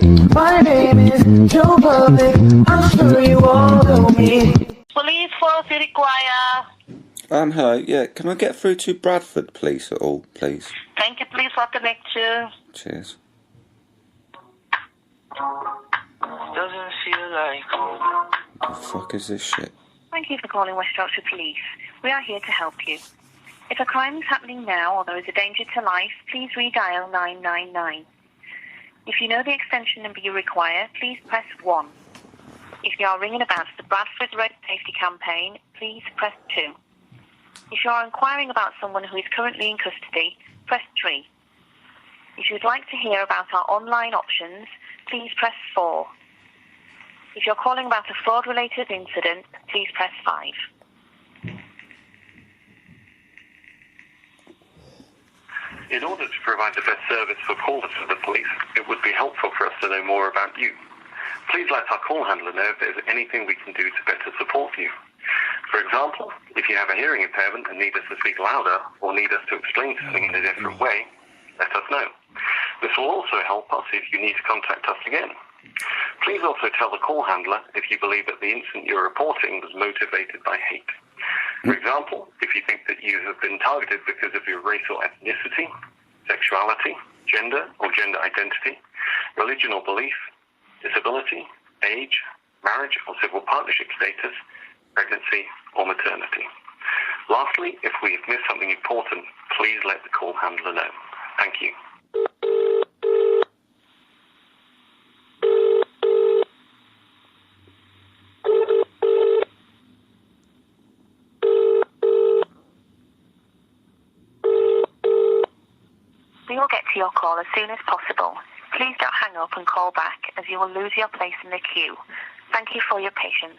My name is Joe Public, I'm sure you all know me. Police force require. Hello, yeah, can I get through to Bradford, please, at all, please? Thank you, please, for connect you. Cheers. Doesn't feel like home. The fuck is this shit? Thank you for calling West Yorkshire Police. We are here to help you. If a crime is happening now or there is a danger to life, please redial 999. If you know the extension number you require, please press 1. If you are ringing about the Bradford Road Safety Campaign, please press 2. If you are inquiring about someone who is currently in custody, press 3. If you would like to hear about our online options, please press 4. If you're calling about a fraud-related incident, please press 5. In order to provide the best service for callers to the police, it would be helpful for us to know more about you. Please let our call handler know if there's anything we can do to better support you. For example, if you have a hearing impairment and need us to speak louder or need us to explain something in a different way, let us know. This will also help us if you need to contact us again. Please also tell the call handler if you believe that the incident you're reporting was motivated by hate. For example, if you think that you have been targeted because of your race or ethnicity, sexuality, gender or gender identity, religion or belief, disability, age, marriage or civil partnership status, pregnancy or maternity. Lastly, if we have missed something important, please let the call handler know. Thank you. We will get to your call as soon as possible. Please don't hang up and call back, as you will lose your place in the queue. Thank you for your patience.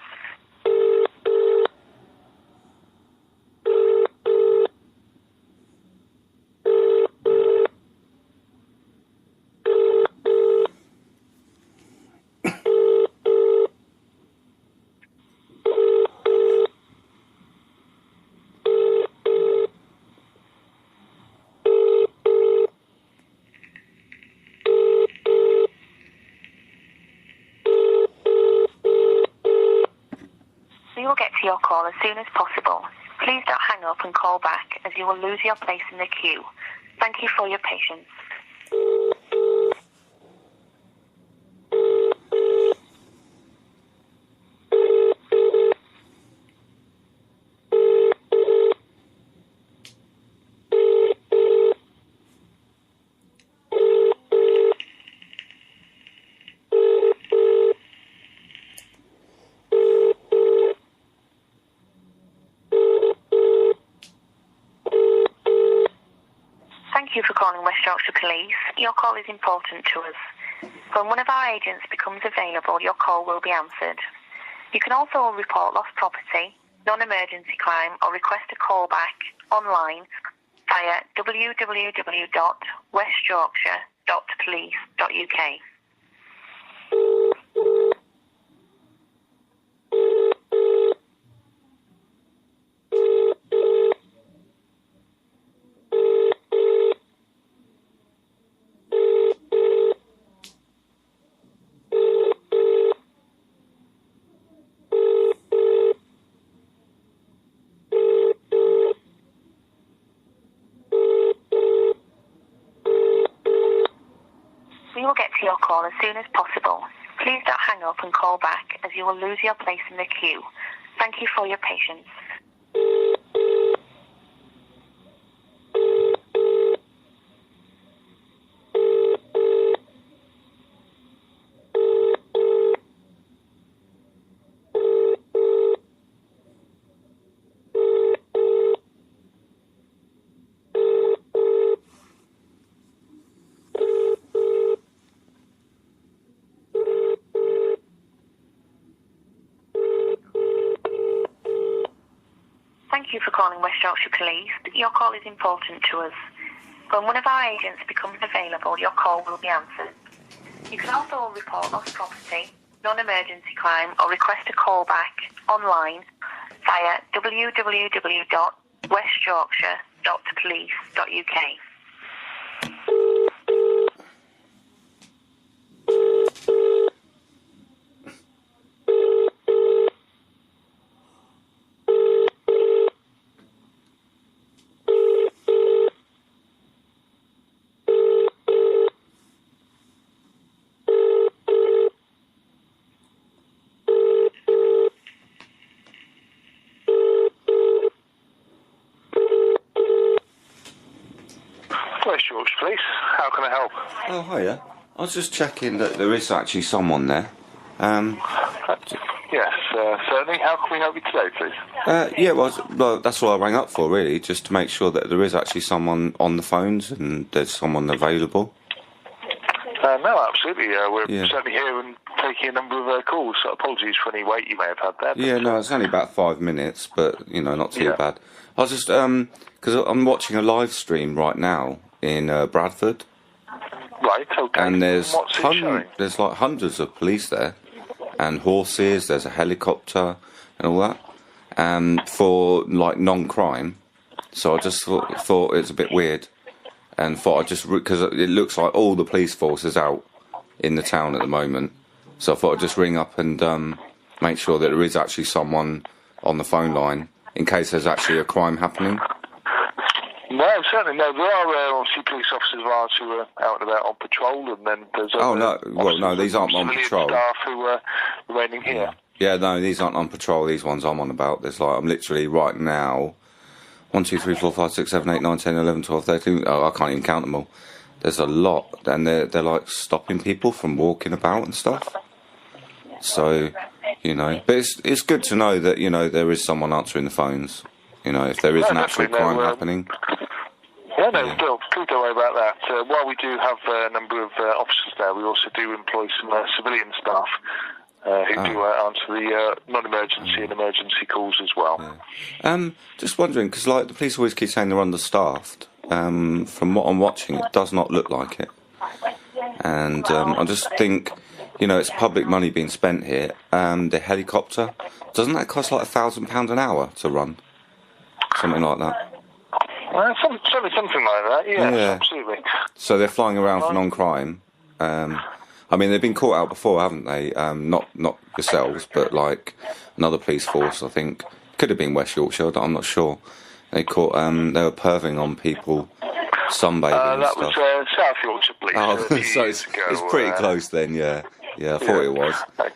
We will get to your call as soon as possible. Please don't hang up and call back, as you will lose your place in the queue. Thank you for your patience. Thank you for calling West Yorkshire Police. Your call is important to us. When one of our agents becomes available, your call will be answered. You can also report lost property, non-emergency crime, or request a call back online via www.westyorkshire.police.uk. We will get to your call as soon as possible. Please don't hang up and call back, as you will lose your place in the queue. Thank you for your patience. Thank you for calling West Yorkshire Police. Your call is important to us. When one of our agents becomes available, your call will be answered. You can also report lost property, non-emergency crime, or request a call back online via www.westyorkshire.police.uk. Police. How can I help? Oh, hiya. I was just checking that there is actually someone there. Yes, certainly. How can we help you today, please? Yeah, well, that's what I rang up for, really, just to make sure that there is actually someone on the phones and there's someone available. No, absolutely. We're Yeah. certainly here and taking a number of calls. So apologies for any wait you may have had there. But, Yeah, no, it's only about 5 minutes, but, not too Yeah. bad. I was just, because I'm watching a live stream right now in Bradford, Right, okay. and there's What's it showing? there's like hundreds of police there, and horses, there's a helicopter, and all that, for, like, non-crime. So I just thought it's a bit weird, and thought I'd just, because it looks like all the police force is out in the town at the moment, so I thought I'd just ring up and make sure that there is actually someone on the phone line in case there's actually a crime happening. No, certainly no. There are obviously police officers of ours who are out and about on patrol, and then there's Oh, other no, well, no, officers these aren't and on civilian patrol. staff who are remaining here. Yeah, no, these aren't on patrol. These ones I'm on about. There's like, I'm literally right now 1, 2, 3, 4, 5, 6, 7, 8, 9, 10, 11, 12, 13. Oh, I can't even count them all. There's a lot, and they're like stopping people from walking about and stuff. So, but it's good to know that there is someone answering the phones. If there is No, an actual definitely, crime no, happening. Yeah, no, please don't worry about that. While we do have a number of officers there, we also do employ some civilian staff who do answer the non-emergency and emergency calls as well. Yeah. Just wondering, because like the police always keep saying they're understaffed. From what I'm watching, it does not look like it. And I just think, it's public money being spent here. The helicopter, doesn't that cost like £1,000 an hour to run? Something like that. Certainly something like that, yeah, absolutely. So they're flying around for non-crime. I mean, they've been caught out before, haven't they? Not yourselves, but like another police force, I think. Could have been West Yorkshire, I'm not sure. They caught, they were perving on people, sunbathing and that stuff. was South Yorkshire Police. Oh, so it's pretty close then, yeah. Yeah, I thought it was. But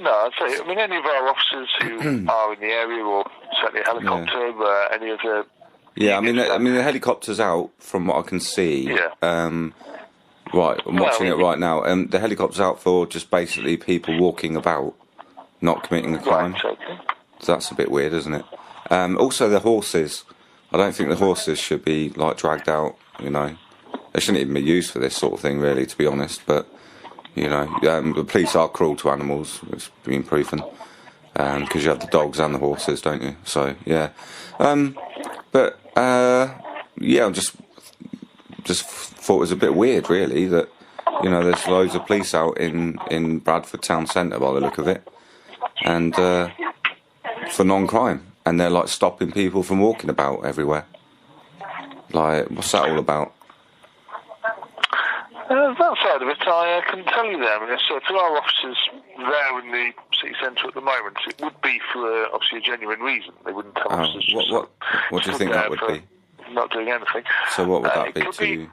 no, I'd say, any of our officers who are in the area, or certainly a helicopter, any of the... Yeah, I mean, the helicopter's out from what I can see. Yeah. Right, I'm watching it right now. The helicopter's out for just basically people walking about, not committing a crime. Right, okay. So that's a bit weird, isn't it? Also, the horses. I don't think the horses should be like dragged out. They shouldn't even be used for this sort of thing, really, to be honest. But the police are cruel to animals. It's been proven. Because you have the dogs and the horses, don't you? So yeah. But I just thought it was a bit weird, really, that there's loads of police out in Bradford town centre by the look of it, and for non-crime, and they're like stopping people from walking about everywhere. Like, what's that all about? That side of it, I can tell you there. So for our officers there in the city centre at the moment, it would be for obviously a genuine reason. They wouldn't tell us. What do you think that would be? Not doing anything. So what would that be to you?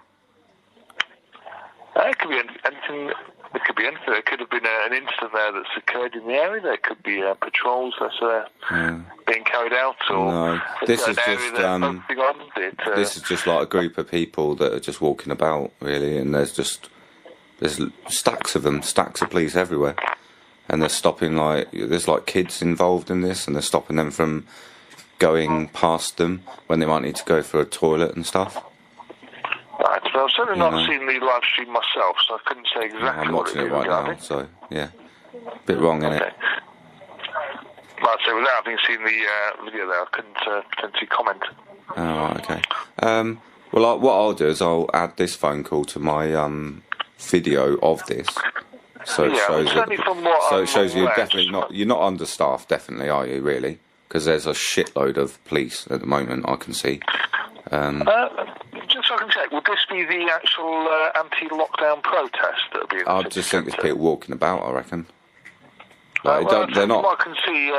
It could be anything. It could be anything. There could have been an incident there that's occurred in the area. There could be patrols that's being carried out, or no, this is just this is just like a group of people that are just walking about, really, and there's stacks of them, stacks of police everywhere, and they're stopping there's like kids involved in this, and they're stopping them from going past them when they might need to go for a toilet and stuff. Right, well, I've certainly not seen the live stream myself, so I couldn't say exactly I'm what watching it it right regarding. now, so yeah, bit wrong, innit? Okay. Like I say, without having seen the video there, I couldn't potentially comment. Oh, right, okay. Well, what I'll do is I'll add this phone call to my video of this, so it shows you're definitely you're not understaffed, definitely, are you? Really? Because there's a shitload of police at the moment. I can see. Just so I can check, would this be the actual anti-lockdown protest that will be in the I just think it's people walking about, I reckon. They're not. What I can see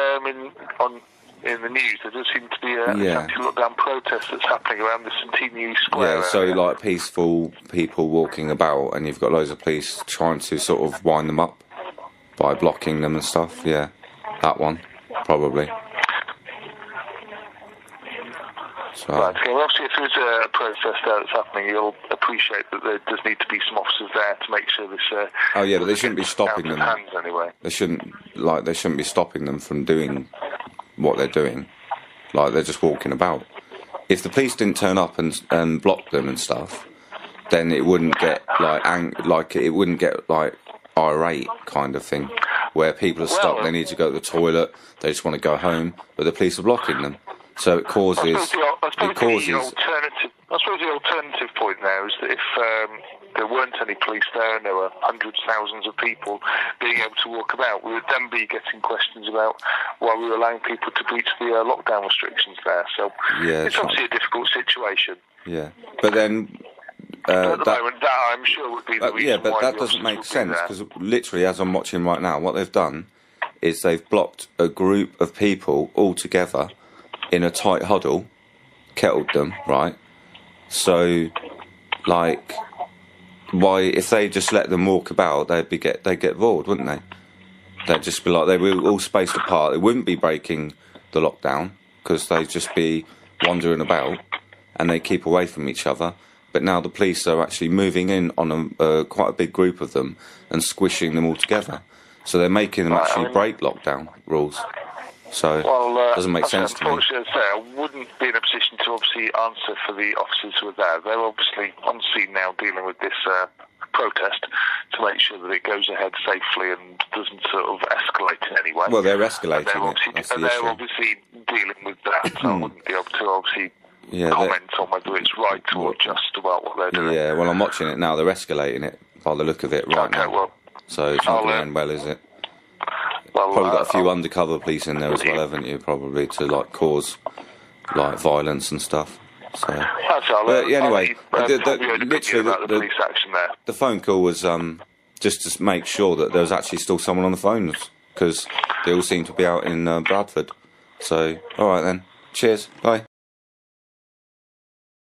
in the news, there does seem to be an anti-lockdown protest that's happening around the Centenary Square. Yeah, so like peaceful people walking about, and you've got loads of police trying to sort of wind them up by blocking them and stuff. Yeah, that one, probably. So, Right, okay. Well, obviously, if there's a protest there that's happening, you'll appreciate that there does need to be some officers there to make sure this. oh yeah, but they shouldn't be stopping them. Hands, anyway. They shouldn't be stopping them from doing what they're doing. Like they're just walking about. If the police didn't turn up and block them and stuff, then it wouldn't get it wouldn't get like irate kind of thing, where people are stuck. They need to go to the toilet. They just want to go home, but the police are blocking them. So it causes. I suppose the alternative point now is that if there weren't any police there and there were hundreds, thousands of people being able to walk about, we would then be getting questions about why we were allowing people to breach the lockdown restrictions there. So it's obviously a difficult situation. Yeah, but then. At the moment, that I'm sure would be the reason. Yeah, but why that doesn't make sense, because literally, as I'm watching right now, what they've done is they've blocked a group of people all together in a tight huddle, kettled them, right? So, like, why if they just let them walk about, they'd get bored, wouldn't they? They'd just be like they were all spaced apart. They wouldn't be breaking the lockdown because they'd just be wandering about and they keep away from each other. But now the police are actually moving in on quite a big group of them and squishing them all together. So they're making them actually break lockdown rules. So it doesn't make sense to me. I wouldn't be in a position to obviously answer for the officers who are there. They're obviously on scene now dealing with this protest to make sure that it goes ahead safely and doesn't sort of escalate in any way. Well, they're escalating it. They're obviously dealing with that. So I wouldn't be able to obviously comment on whether it's right or just about what they're doing. Yeah, well, I'm watching it now. They're escalating it by the look of it now. Well, so it's not going to end well, is it? Probably got a few undercover police in there as well, haven't you? Probably to cause violence and stuff. So, but anyway, literally the phone call was just to make sure that there was actually still someone on the phones, because they all seem to be out in Bradford. So, all right then. Cheers. Bye.